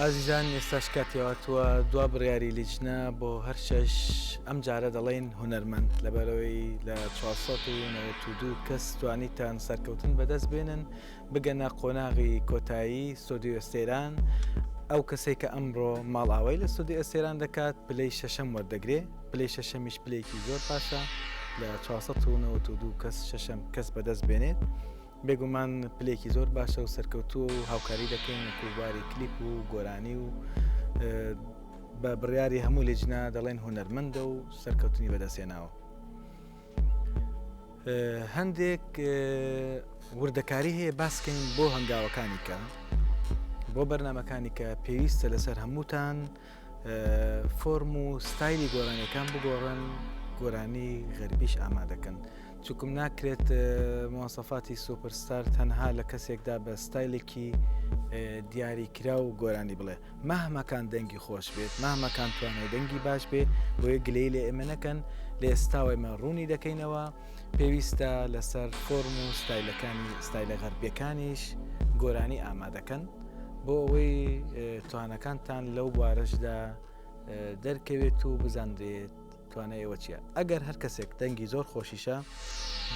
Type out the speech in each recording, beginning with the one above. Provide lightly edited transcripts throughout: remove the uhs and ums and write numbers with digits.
ئازیزان ئێستاش کاتیەوەتووە دوا بڕیاری لیجنە بۆ هەر شەش ئەم جارە دەڵێن هونەرمەند لەبەرەوەی لە 492 کەس توانیتان سەرکەوتن بەدەست بێنن بگەنە قۆناغی کۆتایی سۆدیۆ ئێستێران. ئەو کەسێک کە ئەمڕۆ ماڵئاوای لە سۆدیۆ ئێستێران دەکات پلەی شەشەم وەردەگرێ. پلەی شەشەمیش پلەیەکی زۆر پاشە لە 492 کەس شەشەم کەس بەدەست بێنێت. بێگومان پلێکی زۆر باشە و سەرکەوتووە و هاوکاری دەکەین کوباری کلیپ و گۆرانی و بە بڕیاری هەموو لێجنا دەڵێن هونەرمەندە و سەرکەوتنی بەدەستێناوە. هەندێک وردەکاری هەیە باسکەین بۆ هەنگاوەکانی کە بۆ بەرنامەکانی کە پێویستە لەسەر هەمووتان فۆرم و ستایلی گۆرانیەکان بگۆڕن، گۆرانی غەربیش ئامادەکەن. چووکم ناکرێت مواصفاتی سوپەرستار تەنها لە کەسێکدا بە ستایلێکی دیاریکرا و گۆرانی بڵێ مەهمەکان دەنگی خۆش بێت، مەهمەکان توانای دەنگی باش بێ، بۆیە گلەی لێ ئێمە نەکەن. لە ئێستاوە ئێمە ڕوونی دەکەینەوە پێویستە لەسەر فۆرم و ستایلە غەربیەکانیش گۆرانی ئامادەکەن بۆ ئەوەی توانەکانتان لەو بوارەشدا دەرکەوێت و بزانرێت توانایەوە چییە. ئەگەر هەر کەسێک دەنگی زۆر خۆشیشە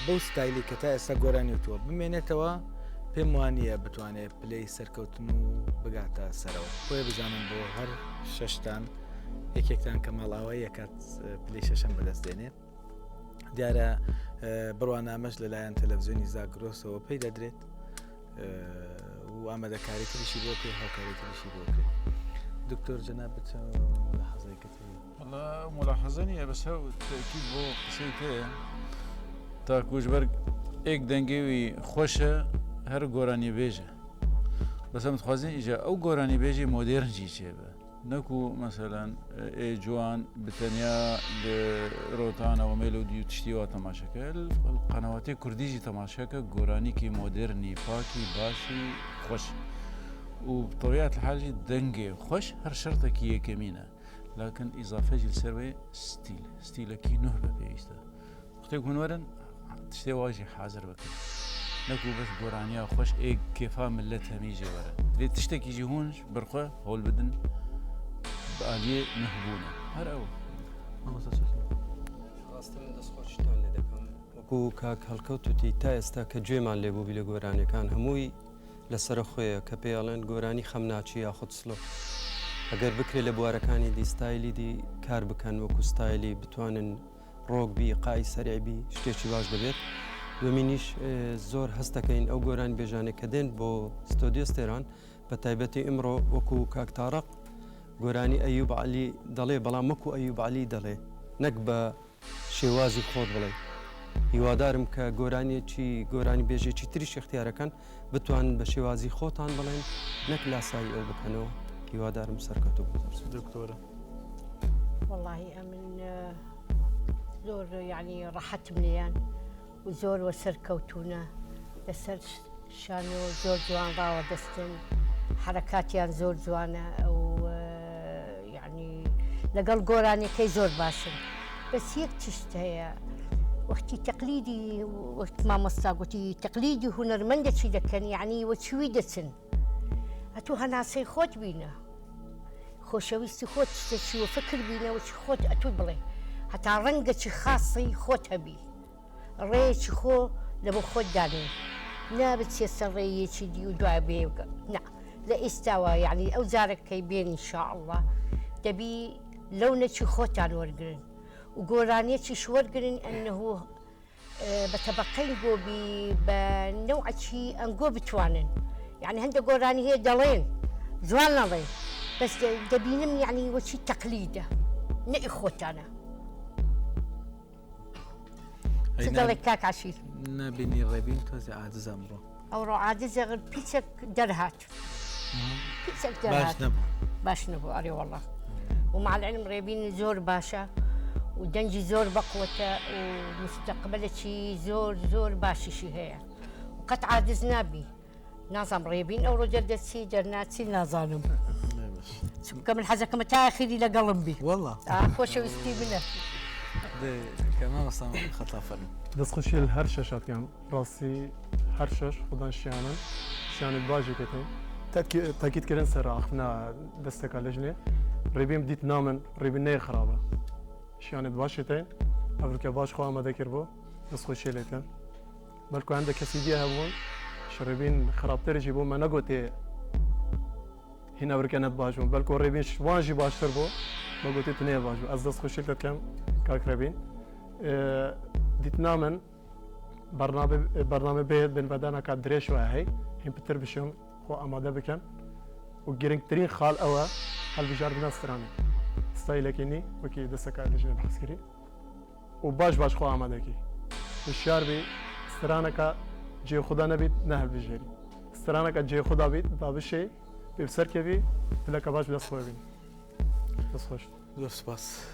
بەو ستایلی کە تا ئێستا گۆرانیوتووە بمێنێتەوە، پێم وانە بتوانێت پلەی سەرکەوتن و بگاتە سەرەوە. بۆیە بزانم بۆ هەر شەشتان یەکێکتان کە ماڵئاوای یەکات پلەی شەشەم بەدەست دێنێت. دیارە بڕوانامەش لەلایەن تەلەڤیزیۆنی زاگرۆسەوە پێی دەدرێت و ئامادەکاری تریشی بۆ پێ هاوکاری تریشی بۆ کرێت. دکتۆر جەنابەت ملاحەزەیەکەت ملاحظە نیە بەس هەو تەکید بۆ قسەی هەیە تا کوژبەرگ ئێک دەنگێوی خۆشە هەر گۆرانی بێژە بەسە متخوازیین ئیجا ئەو گۆرانی بێژی مۆدێرنجی چێبە نەکو مەسەلەن جوان بتەنیا لە ڕۆتانەوە مێلودی و تشتیوە تەماشەکە قەنەواتی کوردیژی تەماشەکە گۆرانیکی مۆدێرنی پاکی باشی خۆش و بطبيعة الحال دنجي خوش هر شرطة كي يكمينة لكن إضافة لسروي ستيل كي نهبة بيستا وقتك هنورن تشتي واجي حاضر بكر نكو بس قرانيا خوش إيه كيفا ملتها ميجي ورا ليه تشتكي يجي هونش برخوا هول بدن بآلية نهبونة هر أول ڕاستەن دەستخۆشتان لێ دەکەم وەکو کاک هەڵکەوتوتی تا ئێستا کە گوێمان لێبوو بی لە گۆرانیەکان هەمووی لەسرە خۆیە کە پێڵێن گۆرانی خەمناچی یاخود سلۆ ئەگەر بکرێت لە بوارەکانی دیستایلی دی کار بکەن وەکو ستایلی بتوانن ڕۆکبی قای سەریعبی شتێکی باش دەبێت. دومینیش زۆر هەستەکەین ئەو گۆرانی بێژانێک کە دێن بۆ ستۆدیۆ ئێستێران بە تایبەتی ئمڕۆ وەکو کاک تاڕق گۆرانی ئەیوب عەلی دەڵێ بەڵام وەکو ئەیوب عەلی دەڵێ نەک بە شێوازی خۆت بڵێ. هیوادارم کە گۆرانی بێژێکی تریش اختیارەکەن بتوان بە شێوازی خۆتان بڵێن نەک لاسایی ئەو بکەنەوە. هیوادارم سەرکەوتوو دکتۆرە. والله من زۆر یعنی ڕەحەتم لێیان و زۆر وە سەرکەوتوونە لەسەر شانەوە زۆر جوان ڕاوە دەستن حرەکاتیان زۆر جوانە و یعنی لەگەڵ گۆرانەکەی زۆر باشن. بەس یەک تشت هەیە وەختی تەقلیدی وەخت مامۆستا گوتی تەقلیدی هونەرمەندە چی دەکەن یعنی وەچوی دەچن هەتوو هەناسەی خۆت بینە خۆشەویستی خۆت شتێکی وە فکر بینەوەچی خۆت ئەتوو بڵێ هەتا ڕەنگەکی خاصی خۆت هەبی ڕێیەکی خۆ لە بۆ خۆت دانێ نابچێ سەر ڕێیەکی دی و دوای بێگە نا لە ئێستاوە یعنی ئەو جارەکەی بێن ئینشاءڵڵا دەبی لەونەکی خۆتان وەرگرن و گۆرانیەکیش وەرگرن ئەنەهۆ بە تەبەقەی گۆبی بە نەوعەکی ئەنگۆ بتوانن یعنی هەندە گۆرانی هەیە دەڵێن جوان نەڵێ بەس دەبینم یعنی وەچی تەقلیدە نەئی خۆتانە. چ دەڵێ کاک عەشیر؟ نابینی ڕێبین تۆزی عاجز ئەمڕۆ ئەوڕۆ عاجزە پیچێک دەرهات پیچێک دەرهات باش نەبوو ئەرێ وەڵڵا و مع العلم ڕێبین زۆر باشە و دەنجی زۆر بەقوەتە و مستەقبلێکی زۆر باشیشی هەیە و قەت عاجز نابی. نازانم ڕێبین ئەوڕۆ دەردەچی دەرناچی نازانم چونکە من حەزەکەمە تا ئاخری لەگەڵم بی وەڵڵا خۆشەویستی منە کەما وەسام خەتا فەرمو دەستخۆشی هەر شەشاتیان ڕاستی هەر شەش خوددان شیانن شیانت باژێکەکەی تاكيد سر اخنا دستك لجنه ريبيم ديت نامن ريبين خرابه شانت باشتين افريكا باش خو ما ذكر بو بس خوشي ليتن بلكو عندك كسيديه هبون شربين خرابتر يجيبون ما نقوتي هنا افريكا نت باشون بلكو ريبين شوانجي باشتر بو ما قلت تنين باشو ازدس خوشي لتكم كاك ريبين ديت نامن برنامج بيت بين بدانا كدريش وهي هم بتر بشون خو اماده بكن وجرينكترين خال اوا هل بجار بناس تراني ستايلكيني وكي دسك لجنه العسكري وباش خو اماده كي الشاربي استرانك جي خدا نبيت نهل بجري استرانك جي خدا بيت باب الشيء بفسر كيفي لك باش بس خوين بس خوش دوست باس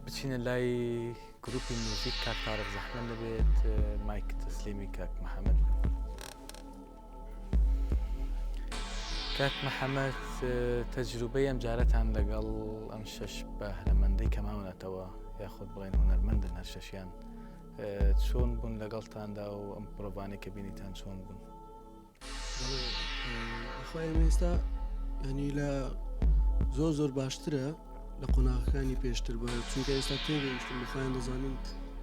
بتشين لاي جروبي موزيك كاك طارق زحمن لبيت مايك تسليمي كاك محمد كاك محمد تجربية مجارتها لقل أمشش به لمن دي كمان توا ياخد بغين هنرمند هالششيان شون بون لقلتان دا و ام بروفاني كبينيتان شون بون أخوي ميستا يعني لا زور باشتره لقناغەکانی پێشتر بە چونکە ئێستا تێگەیشتن بە خۆیان دەزانن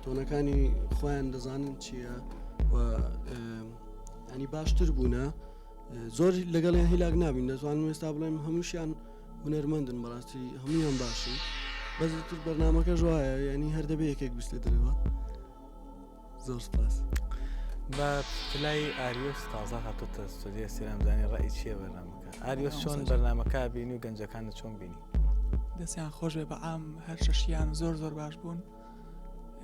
تۆنەکانی خۆیان دەزانن چییە و ینی باشتر بوونە زۆر لەگەڵیان هیلاک نابین دەتوانم ئێستا بڵێم هەمووشیان هونەرمەندن بەڕاستی هەموویان باشن بەزتر بەرنامەکە ژوایە ینی هەر دەبێ یەکێک بیست لە دەرەوە زۆر سپاس بە پلای ئاریۆس تازە هاتوتە ستودیە سێرامزانی ڕای چییە بەرنامەکە ئاریۆس چۆن بەرنامەکە بینی و گەنجەکانت چۆن بینی دەستیان خۆش بێ بەعام هەر شەشیان زۆر باش بوون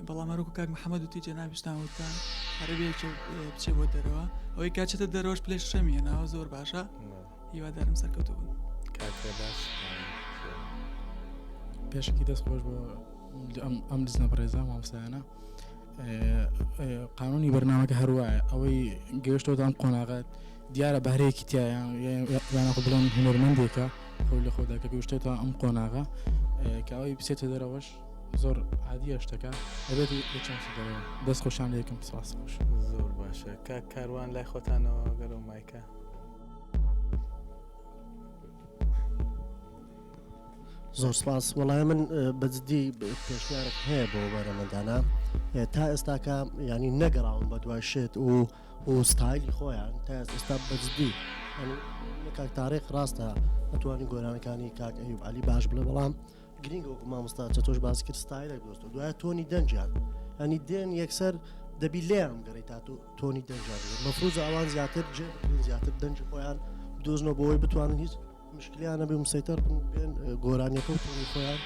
بەڵام هەروکو کاک محەممەد وتی جەنابیشتان وتان هەربێکی بچێ بۆ دەرەوە ئەوەی کاچێتە دەرەوەش پلێش شەمیێنەوە زۆر باشە هیوادارم سەرکەوتو بوون کاتێ باش پێشکی دەست خۆش بۆ ئەم دزنە بەڕێزا مامۆستایانە قانونی بەرنامەکە هەروایە ئەوەی گەیشتەوە ئەم قۆناغات دیارە بەهرەیەکی تایە یانە بڵێن هونەرمەندێکە خۆی لە خۆدا کە گەیشتێتەوە ئەم قۆناغا کە ئەوەی بچێتە دەرەوەش زۆر عادیە شتەکە دەبێت یەکچەمسی دەرەوە دەست خۆشان لە یەکەم سپاس خۆش زۆر باشە کاک کاروان لای خۆتانەوە گەرەو مایکە زۆر سپاس وەڵای من بەجددی پێشنیارێک هەیە بۆ بەرەمەندانە تا ئێستاکە ینی نەگەڕاون بە دوای شێت و ستایلی خۆیان تا ئێستا بەجددی کاک تاریخ ڕاستە ئەتوانی گۆرانەکانی کاک ئەیوب عەلی باش بڵێ بەڵام گرنگە وەکو مامۆستا چەتۆش باسی کرد ستایلێک دۆستە دوایە تۆنی دەنجیان ینی دێن یەکسەر دەبی لێیان گەڕی تا تۆنی دەنجیان مەفروضە ئەوان زیاتر زیاتر دەنجی خۆیان دۆزنەوە بۆەوەی بتوانن هیچ مشکلیانە بێ مسەیتەر بێن گۆرانیەکە و تۆنی خۆیان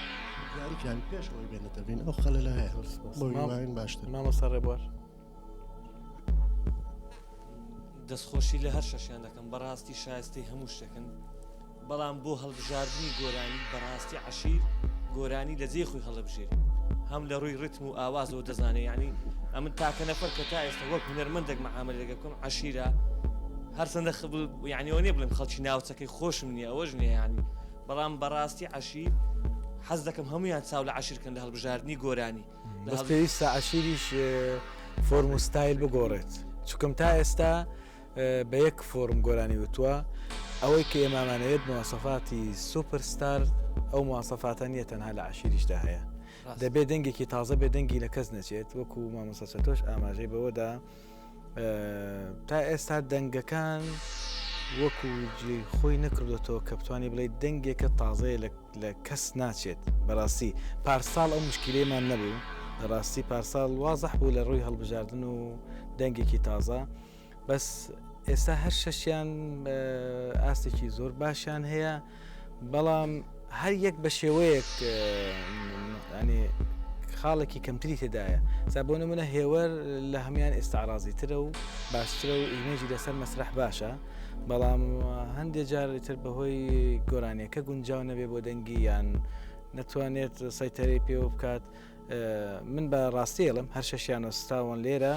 دیاریکیانی پێشەوەی بێنێتە بین ئەو خەلەلە هەیە بۆین باشتر مامۆستا ڕێبوار دەستخۆشی لە هەر شەشیان دەکەم بەڕاستی شایستەی هەموو شتێکن بەڵام بۆ هەڵبژاردننی گۆرانی بەڕاستی عەشیر گۆرانی لە جێ خۆی هەڵەبژێری هەم لە ڕووی ڕتم و ئاوازەوە دەزانێت یعنی ئەمن تاکە نەفەر کە تا ئێستا وەک هونەرمەندێک مەعاملەیە بکەم عەشیرە هەر چەندە یعنی ئەوە نییە بڵێم خەڵکی ناوچەکەی خۆشم نییە ئەوەش نییە یعنی بەڵام بەڕاستی عەشیر حەز دەکەم هەمویان چاو لە عەشیرکەن لە هەڵبژاردننی گۆرانی بەس پێویستە عەشیریش فۆرم و ستایل بگۆڕێت چونکەم تا ئێستا بە یەک فۆرم گۆرانی وتووە ئەوەی کە ئێمامانەوێت مواصفاتی سوپەرستار ئەو مواصفاتە نیە تەنها لە عەشیریشدا هەیە دەبێت دەنگێکی تازە بێ دەنگی لە کەس نەچێت وەکو مامۆستا چەتۆش ئاماژەی بەوەدا تا ئێستا دەنگەکان وەکو خۆی نەکردێتەوە کە بتوانێت بڵێ دەنگێکە تازەیە لە کەس ناچێت بەڕاستی پارساڵ ئەو مشکلەیەمان نەبوو ڕاستی پارساڵ وازەح بوو لە ڕووی هەڵبژاردن و دەنگێکی تازە بەس ئێستا هەر شەشیان ئاستێکی زۆر باشیان هەیە بەڵام هەر یەک بە شێوەیەک ینی خاڵێکی کەمتری تێدایە بۆ نمونە هێوەر لە هەمان ئێستاعرازی ترە و باشترە و ئیمێژی لەسەر مەسرح باشە بەڵام هەندێک جارتر بەهۆی گۆرانیەکە گونجاو نەبێ بۆ دەنگی یان نەتوانێت سەیتەرەی پێوە بکات من بە ڕاستیڵم هەر شەشیان وەستاوەن لێرە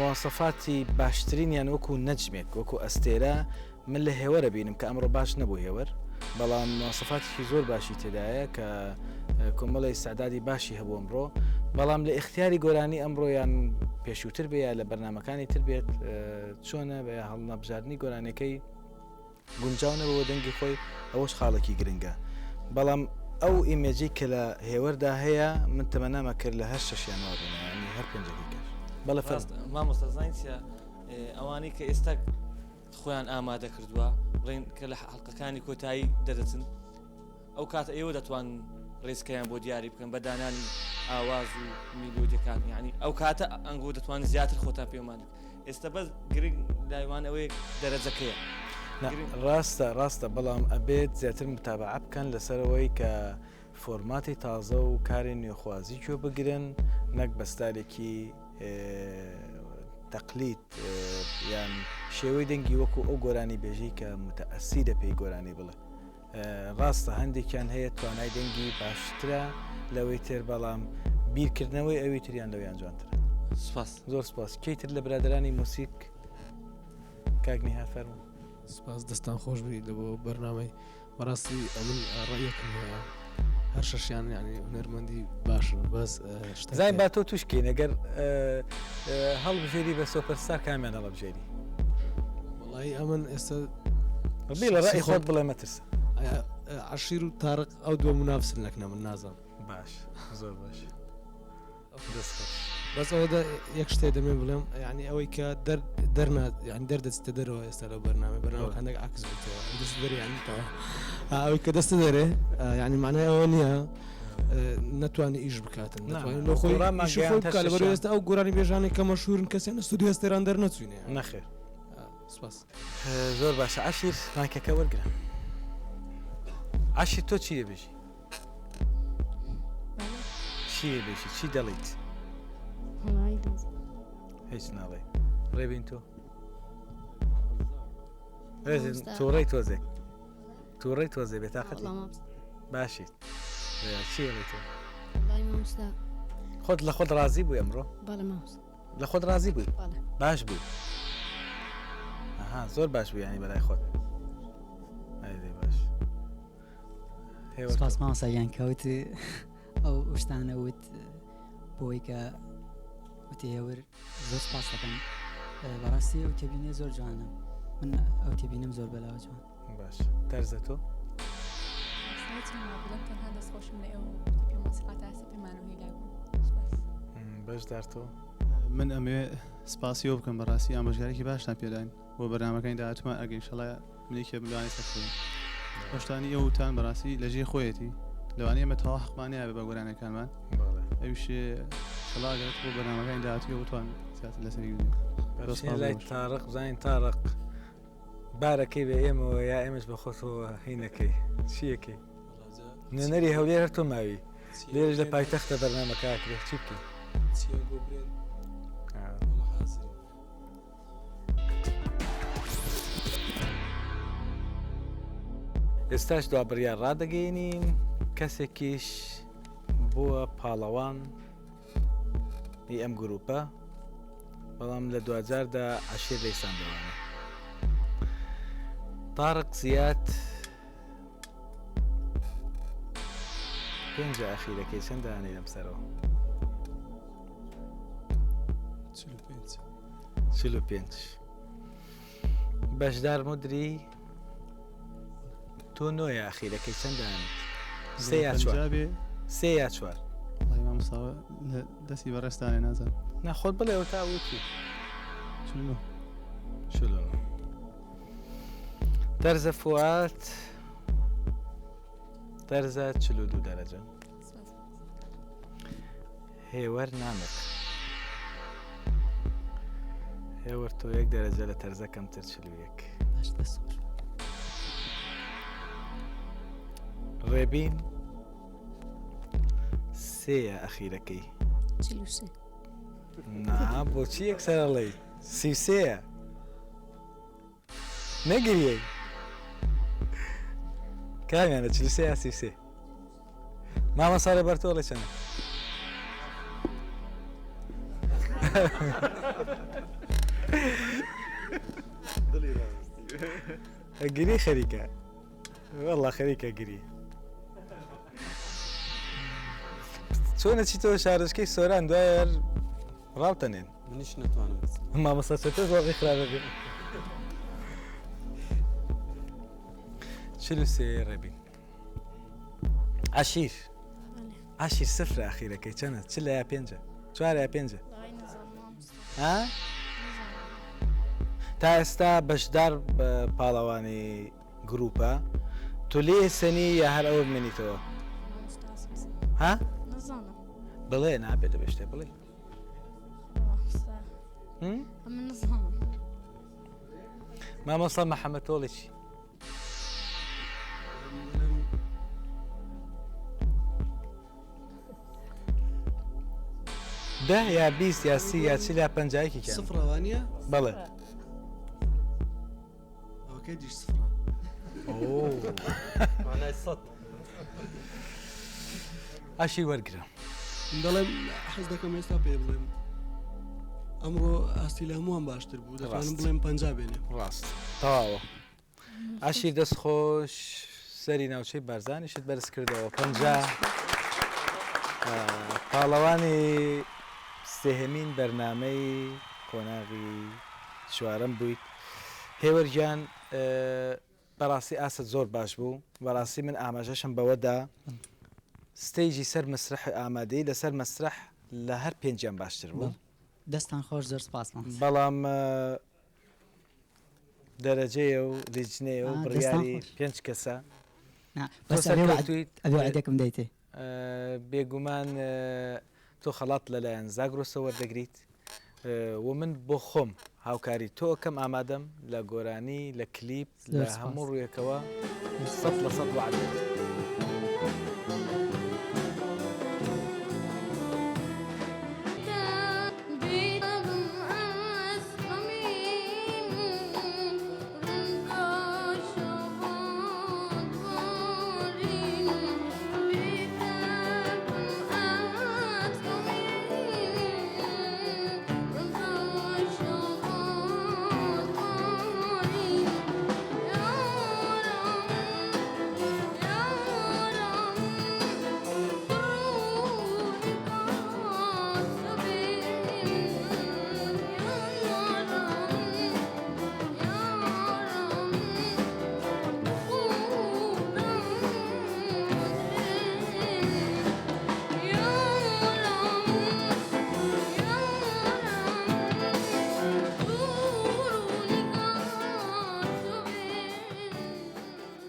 مواصفاتی باشترینیان وەکو نەجمێک وەکو ئەستێرە من لە هێوەرە بینم کە ئەمڕۆ باش نەبوو هێوەر بەڵام مواصفاتێکی زۆر باشی تێدایە کە کۆمەڵی سەعدادی باشی هەبوو ئەمڕۆ بەڵام لە ئیختیاری گۆرانی ئەمڕۆیان پێشووتر بێ لە بەرنامەکانی تر بێت چۆنە بە هەڵنەبژاردننی گۆرانەکەی گونجاو نەبەوە دەنگی خۆی ئەوەش خاڵێکی گرنگە بەڵام ئەو ئیمێجی کە لە هێوەردا هەیە من تەمەنامە کرد لە هەر شەشیانەوە بنیانی هەر پێنجەکەی کرد بەڵە مامۆستا زانسیە ئەوانەی کە ئێستا خۆیان ئامادە کردووە بڵێن کە لە حەڵقەکانی کۆتایی دەدەچن ئەو کاتە ئێوە دەتوان ڕێزکەیان بۆ دیاری بکەن بە دانانی ئاواز و میلۆدیەکان یعنی ئەو کاتە ئەنگۆ دەتوان زیاتر خۆتان پێمان ئێستا بەس گرنگ لایوان ئەوەیە دەرەجەکەیە ڕاستە بەڵام ئەبێت زیاتر متابعە بکەن لەسەرەوەی کە فۆرماتی تازە و کاری نوێخوازی گوێ بگرن نەک بەستارێکی تەقلیت یان شێوەی دەنگی وەکو ئەو گۆرانی بێژی کە متەئەسیرە پێی گۆرانی بڵێ ڕاستە هەندێکیان هەیە توانای دەنگی باشترە لەوەی تر بەڵام بیرکردنەوەی ئەوی تریان لەویان جوانترە سپاس زۆر سپاس کەیتر لە برادرانی موسیک کاگنی هافەرمون سپاس دەستان خۆش بی لە بۆ بەرنامەی بەڕاستی ئەمن ڕێیەکم هەیە هەر شەشیان ینی هونەرمەندی باشن بەس زای با تۆ توشکین ئەگەر هەڵبژێری بە سۆپەرستار کامیان هەڵبژێری وڵی ئەمن ئێستا بی لە ڕای خۆت بڵێ مەترسە عشیر و تارق ئەو دووە منافسن نەکنە من نازانم باش زۆر باش بەس ئەوەدا یەک شتێ دەمێ بڵێم ینی ئەوەی کە دەرنات ینی دەردەچتە دەرەوە ئێستا لەو بەرنامە هەندێک عکس بێتەوە دەست دەریانیتەوە ئەوەی کە دەستە دەرێ ینی مانای ئەوە نییە نتوانانی ئیش بکاتن خۆی ئێستا ئەو گۆرانی بێژانێک کە مەشهورن کەسیان ستودیو ئێستێران دەرنەچوینێ نەخێر سپاس زۆر باشە عشیر مایکەکە وەرگرە عشیر تۆ چیە بێژی چیە بێژی چی دەڵیت هیچ ناڵێ ڕێبین تۆ تووڕێی تۆزێک تووڕێی تۆزێ بێتاقەت باشیت چی تۆ خۆت لە خۆت ڕازی بووی ئەمڕۆ لە خۆت ڕازی بووی باش بووی زۆر باش بوو ینی بەلای خۆت باش سپاس مامۆستایان کەوت ئەو شتانە وت بۆی کە وتی هێور زۆر سپاس دەکەم بەڕاستی ئەو تێبینێ زۆر جوانە من ئەو تێبینم زۆر بەلاوە جوان باش تەرزە تۆ بەشدار تۆ من ئەمێ سپاسیۆ بکەم بەڕاستی ئامۆژگارێکی باشتان پێداین بۆ بەرنامەکانی داهاتومان ئەگەین شەڵای منێکێ بلوانی سەرکردن خۆشتانی ئەوتان بەڕاستی لەژێ خۆیەتی لەوانەیە ئێمە تەواو حەقمانەیە بە گۆرانەکانمان ئەوشێ شەڵاگەت بۆ بەرنامەکانی داهاتوی ئەوتوان زیاتر لەسەری لای تارق بزانین تارق بارەکەی بە ئێمەوە یا ئێمەش بە خۆتەوە هینەکەی چیەکەی نوێنەری هەولێر هەر تۆ ماوی لێرش لە پایتەختە بەرنامەکە کرێت چی بکەین ئێستاش دوا بڕیار ڕادەگەینین کەسێکیش بووە پاڵەوان ئەم گروپە بەڵام لە دوجاردا عەشیر ڕێساندەوانە تارق زیاد پێنج ئاخیرەکەی چەند دانەی لەم سەرەوە 45 بەشدار مدری تۆ نۆیە ئاخیرەکەی چەند دانێت سێ یا چوار دەستی بەڕێستانێ نازان نەخۆت بڵێەوە تا وتی تەرزە فوات تەرزە 42 دەرەجە هێوەر نامێت هێوەر تۆ 1 دەرەجە لە تەرزە کەمتر 41 ڕێبین سێە ئەخیرەکەی نا بۆچی یەکسەرەڵێ 33 نەگریەی کامیانە 43 یا 33 مامە ساڵێ بەرتۆڵێ چەندە گری خەریکە والله خەریکە گری چۆنە چی تۆ شارۆچکەی سۆران دوایە ڕاوتەنێن منیش نتوانم مامۆستا چۆتە زۆڵی خراپە بێ 43 ڕێبین عشیر عشیر سفرە ئەخیرەکەی چەنە چ لە یا پێنجە چوار یا پێنجە ها تا ئێستا بەشدار پاڵەوانی گروپە تۆ لێ سەنی یا هەر ئەوە بمێنیتەوە ها بڵێ نابێت لە بەشتێ بڵێ مامۆستا مەحەممەد تۆڵێکی ده یا 20 یا 30 یا 40 یا 50 سفرەوانە بەڵێ ئەوکەی دیش سفرە ئاشی وەرگرە دەڵێم حەز دەکەم ئێستا پێ بڵێم ئەمڕۆ ئاستی لە هەمووان باشتر بوو دەتوانم بڵێم پەنج بێنێ ڕاست تەواوە ئاشی دەست خۆش سەری ناوچەی بارزانیشت بەرز کردەوە 50 پاڵەوانی سێهەمین بەرنامەی قۆناغی چوارەم بوویت هێوەرگیان بەڕاستی ئاست زۆر باش بوو بەڕاستی من ئاماژەشم بەوەدا ستەیجی سەر مسرح ئامادەی لەسەر مەسرح لە هەر پێنجیان باشتر بوو دەستان خۆش زۆر سپاس بەڵام دەرەجەیە و لیجنەیە و بڕیاری 5 کەسە ئەوەیەکم دەیتێ بێگومان تۆ خەڵات لەلایەن زاگرۆسە وەردەگریت و من بۆ خۆم هاوکاری تۆ کەم ئامادەم لە گۆرانی لە کلیپ لە هەموو ڕوویەکەوە 100% وعد